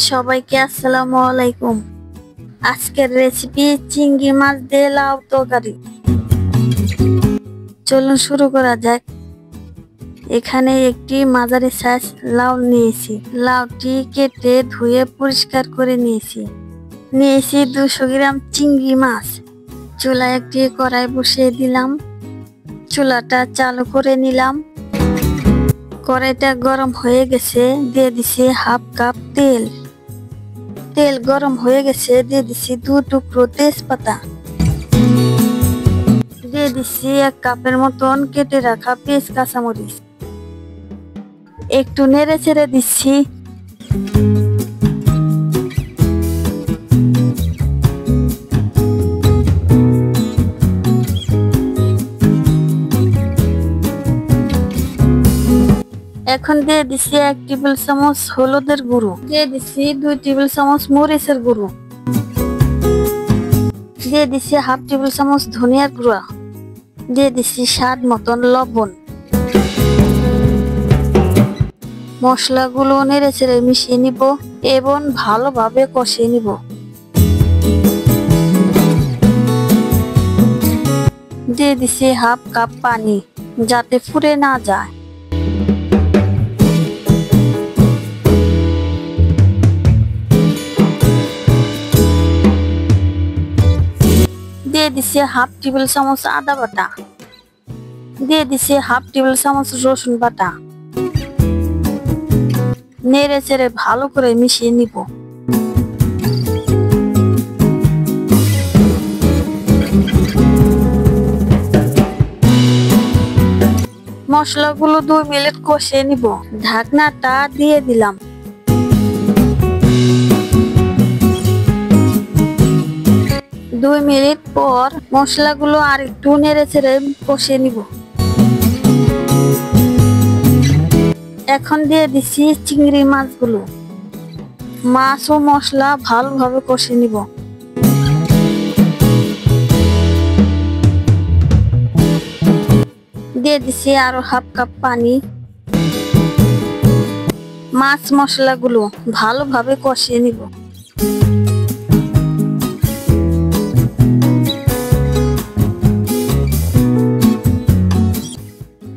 সবাইকে আসসালামু আলাইকুম। আজকের রেসিপি চিংড়ি মাছ দিয়ে লাউ তরকারি। চলুন শুরু করা যাক। এখানে একটি মাঝারি সাইজ লাউ নিয়েছি। লাউটি কেটে ধুয়ে পরিষ্কার করে নিয়েছি। 200 গ্রাম চিংড়ি মাছ। চুলায় একটি কড়াই বসিয়ে দিলাম। চুলাটা চালু করে নিলাম। কড়াইটা গরম হয়ে গেছে, দিয়ে দিছি হাফ কাপ তেল। তেল গরম হয়ে গেছে, দিয়ে দিছি 2 টুকরো তেজপাতা। দিয়ে দিছি 1 কাপের মতন কেটে রাখা পেঁয়াজ কাঁচামরিচ। একটু নেড়ে চেড়ে দিচ্ছি। এখন দিয়ে দিছি 1 টেবিল চামচ হলুদের গুঁড়ো। দিয়ে দিছি 2 টেবিল চামচ মরিচের গুঁড়ো। দিয়ে দিছি হাফ টেবিল চামচ ধনিয়ার গুঁড়া। দিয়ে দিছি স্বাদ মতন লবণ। মশলাগুলো নেড়ে চেড়ে মিশিয়ে নিব এবং ভালোভাবে কষিয়ে নিব। দিয়ে দিছি হাফ কাপ পানি, যাতে ফুরে না যায়। দিয়ে দিছি হাফ টেবিল চামচ আদা বাটা। দিয়ে দিছি হাফ টেবিল চামচ রসুন বাটা। নেড়ে চেড়ে ভালো করে মিশিয়ে নিব। মশলাগুলো 2 মিনিট কষিয়ে নিব। ঢাকনাটা দিয়ে দিলাম। দুই মিনিট পর মশলাগুলো আর একটু নেড়ে চেড়ে কষিয়ে নিব। এখন দিয়ে দিচ্ছি চিংড়ি মাছগুলো। মাছ ও মশলা ভালোভাবে কষিয়ে নিব। দিয়ে দিচ্ছি আরো হাফ কাপ পানি। মাছ মশলাগুলো ভালোভাবে কষিয়ে নিব।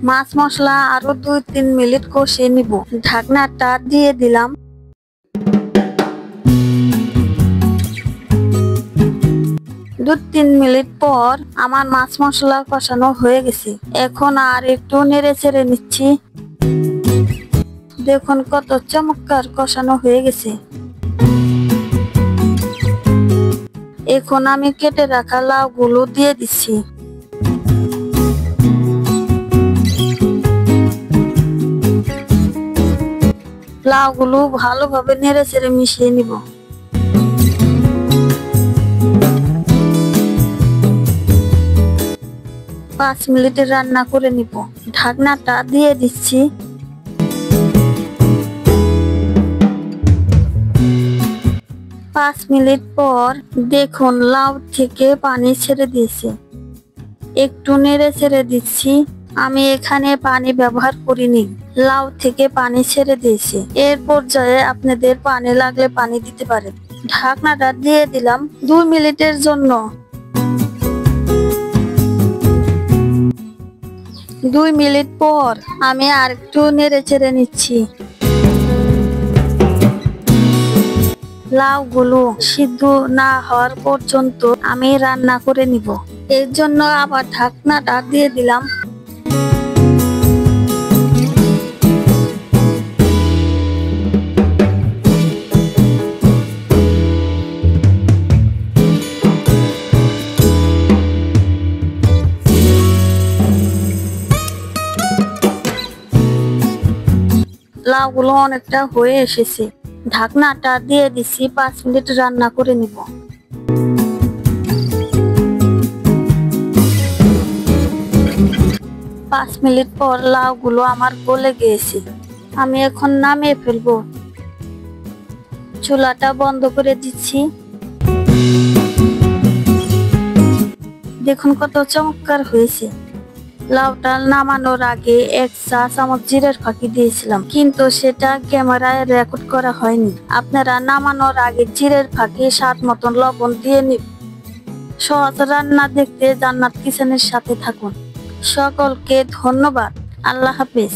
মাছ মশলা আরো 2-3 মিনিট কষিয়ে নিব। ঢাকনাটা দিয়ে দিলাম। দু 3 মিনিট পর আমার মাছ মশলা কষানো হয়ে গেছে। এখন আর একটু নেড়ে চেড়ে নিচ্ছি। দেখুন কত চমৎকার কষানো হয়ে গেছে। এখন আমি কেটে রাখা লাউগুলো দিয়ে দিচ্ছি। লাউগুলো ভালোভাবে নেড়ে চেড়ে মিশিয়ে নিব। পাঁচ মিনিটে রান্না করে নিব। ঢাকনাটা দিয়ে দিচ্ছি। পাঁচ মিনিট পর দেখুন লাউ থেকে পানি ছেড়ে দিয়েছে। একটু নেড়ে ছেড়ে দিচ্ছি। আমি এখানে পানি ব্যবহার করিনি, লাউ থেকে পানি ছেড়ে দিয়েছে। এর পর্যায়ে আপনাদের পানি লাগলে পানি দিতে পারেন। ঢাকনাটা দিয়ে দিলাম 2 মিনিটের জন্য। 2 মিনিট পর আমি আর একটু নেড়ে চেড়ে নিচ্ছি। লাউগুলো সিদ্ধ না হওয়ার পর্যন্ত আমি রান্না করে নিব। এর জন্য আবার ঢাকনাটা দিয়ে দিলাম। লাউগুলো অনেকটা হয়ে এসেছে। ঢাকনাটা দিয়ে দিচ্ছি। 5 মিনিট রান্না করে নিব। 5 মিনিট পর লাউগুলো আমার গলে গিয়েছে। আমি এখন নামিয়ে ফেলবো। চুলাটা বন্ধ করে দিচ্ছি। দেখুন কত চমৎকার হয়েছে। লাউটা নামানোর আগে 1 চা চামচ জিরার ফাঁকি দিয়েছিলাম, কিন্তু সেটা ক্যামেরায় রেকর্ড করা হয়নি। আপনারা নামানোর আগে জিরের ফাঁকি স্বাদ মতন লবণ দিয়ে সহজ রান্না দেখতে জান্নাত কিচেনের সাথে থাকুন। সকলকে ধন্যবাদ। আল্লাহ হাফেজ।